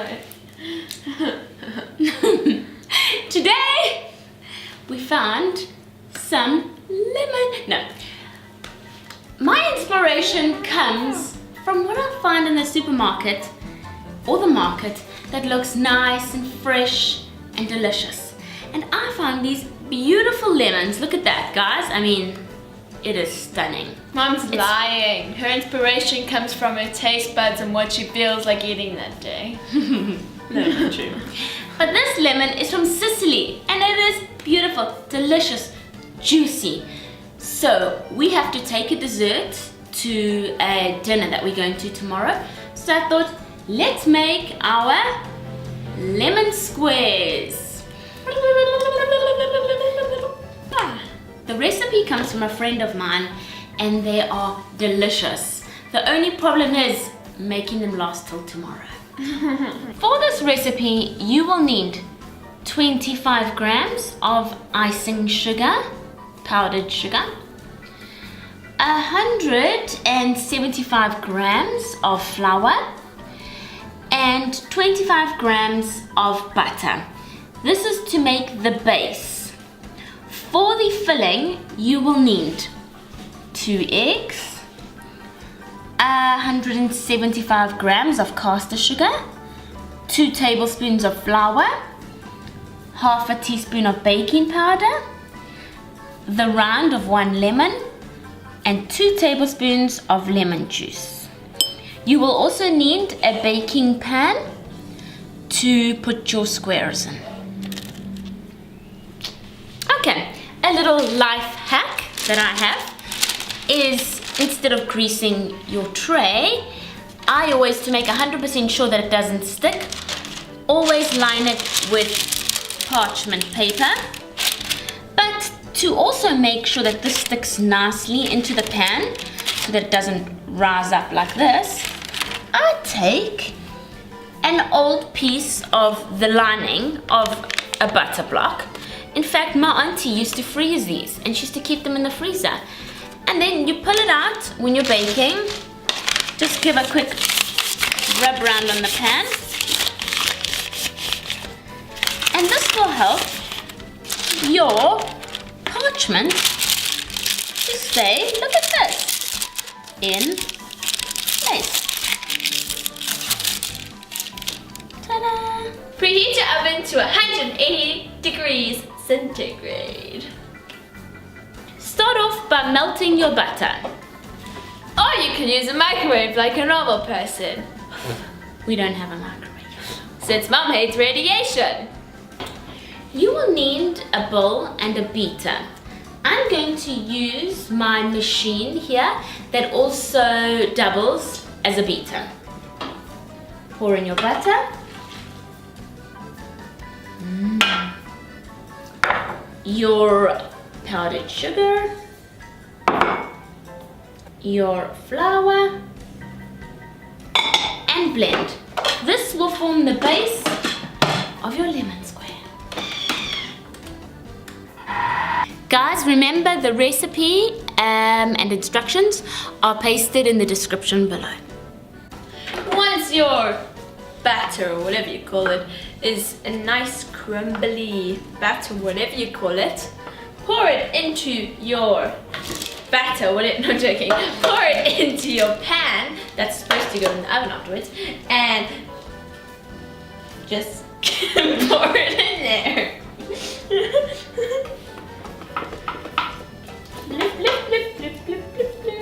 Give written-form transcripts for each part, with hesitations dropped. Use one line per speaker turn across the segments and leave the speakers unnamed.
sorry.
Today we found some lemon. No. My inspiration comes from what I find in the supermarket or the market that looks nice and fresh and delicious. And I found these beautiful lemons. Look at that, guys. I mean, it is stunning.
Mom's lying. Her inspiration comes from her taste buds and what she feels like eating that day.
No, not true. But this lemon is from Sicily and it is beautiful, delicious, juicy. So we have to take a dessert to a dinner that we're going to tomorrow. So I thought, let's make our lemon squares. The recipe comes from a friend of mine and they are delicious. The only problem is making them last till tomorrow. For this recipe, you will need 25 grams of icing sugar, powdered sugar, 175 grams of flour, and 25 grams of butter. This is to make the base. For the filling, you will need 2 eggs, 175 grams of Castor sugar, 2 tablespoons of flour, half a teaspoon of baking powder, the rind of 1 lemon, and 2 tablespoons of lemon juice. You will also need a baking pan to put your squares in. Okay, a little life hack that I have is, instead of greasing your tray, I always, to make 100% sure that it doesn't stick, always line it with parchment paper. But to also make sure that this sticks nicely into the pan so that it doesn't rise up like this, I take an old piece of the lining of a butter block. In fact, my auntie used to freeze these and she used to keep them in the freezer. And then you pull it out when you're baking. Just give a quick rub around on the pan. And this will help your parchment to stay, look at this, in place. Ta-da!
Preheat your oven to 180 degrees centigrade.
Start off by melting your butter.
Or you can use a microwave like a normal person.
We don't have a microwave.
Since Mom hates radiation.
You will need a bowl and a beater. I'm going to use my machine here that also doubles as a beater. Pour in your butter. Your powdered sugar, your flour, and blend. This will form the base of your lemon square. Guys, remember the recipe and instructions are pasted in the description below.
Once your batter, or whatever you call it, is a nice crumbly batter, whatever you call it, pour it into your batter, not joking, pour it into your pan that's supposed to go in the oven afterwards, and just pour it in there. Blip, blip, blip, blip, blip, blip, blip.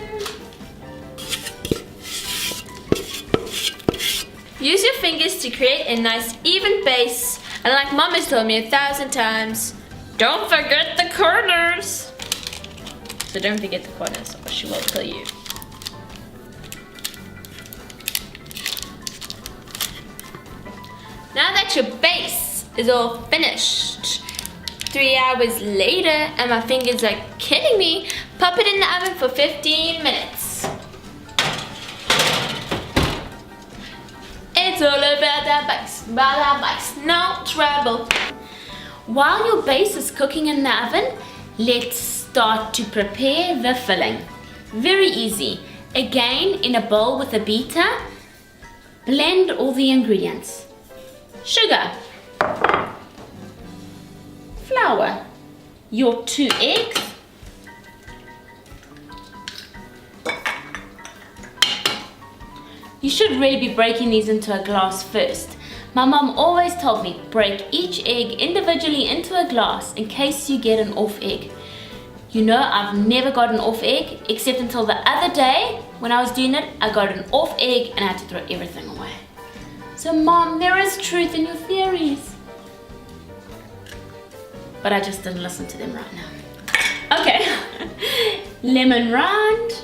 Use your fingers to create a nice even base, and like Mom has told me 1,000 times, don't forget the corners. So don't forget the corners or she will kill you. Now that your base is all finished, 3 hours later, and my fingers are killing me, pop it in the oven for 15 minutes. It's all about that base, no trouble.
While your base is cooking in the oven, let's start to prepare the filling. Very easy. Again, in a bowl with a beater, blend all the ingredients. sugar, flour, your 2 eggs, you should really be breaking these into a glass first. My mom always told me, break each egg individually into a glass in case you get an off egg. You know, I've never got an off egg, except until the other day when I was doing it, I got an off egg and I had to throw everything away. So Mom, there is truth in your theories. But I just didn't listen to them right now. Okay, lemon rind.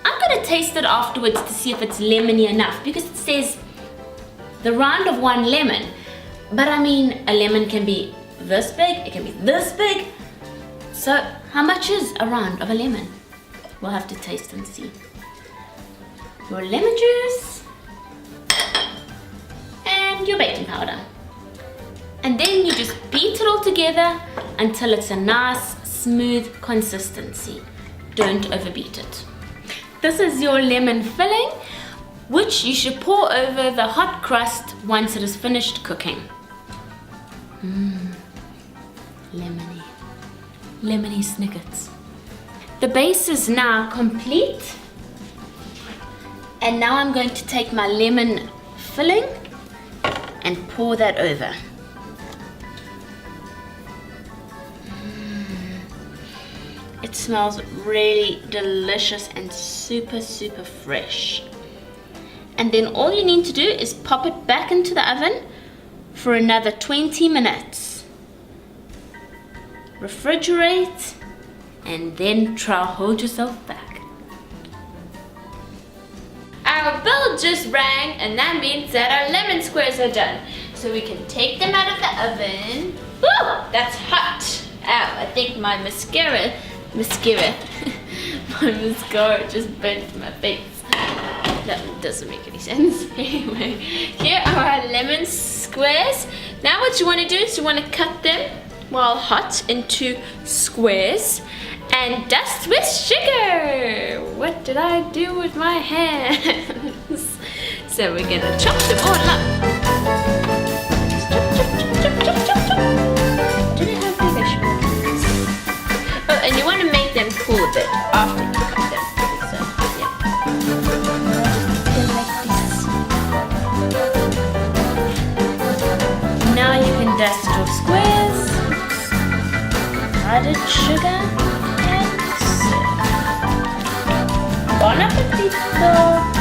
I'm gonna taste it afterwards to see if it's lemony enough, because it says the rind of 1 lemon. But I mean, a lemon can be this big, it can be this big. So how much is a rind of a lemon? We'll have to taste and see. Your lemon juice and your baking powder. And then you just beat it all together until it's a nice, smooth consistency. Don't overbeat it. This is your lemon filling, which you should pour over the hot crust once it is finished cooking. Lemony. Lemony snickets. The base is now complete. And now I'm going to take my lemon filling and pour that over. It smells really delicious and super, super fresh. And then all you need to do is pop it back into the oven for another 20 minutes. Refrigerate and then try hold yourself back.
Our bell just rang, and that means that our lemon squares are done. So we can take them out of the oven. Woo! That's hot. Ow, I think my mascara just burnt my face. That doesn't make any sense. Anyway, here are our lemon squares. Now what you want to do is you want to cut them while hot into squares and dust with sugar. What did I do with my hands? So we're gonna chop them all up. Do they have bigger shoulders? Oh, and you want to make them cool a bit after you cut them. So, yeah.
Now you can dust your squares, added sugar, and serve. Buon appetito!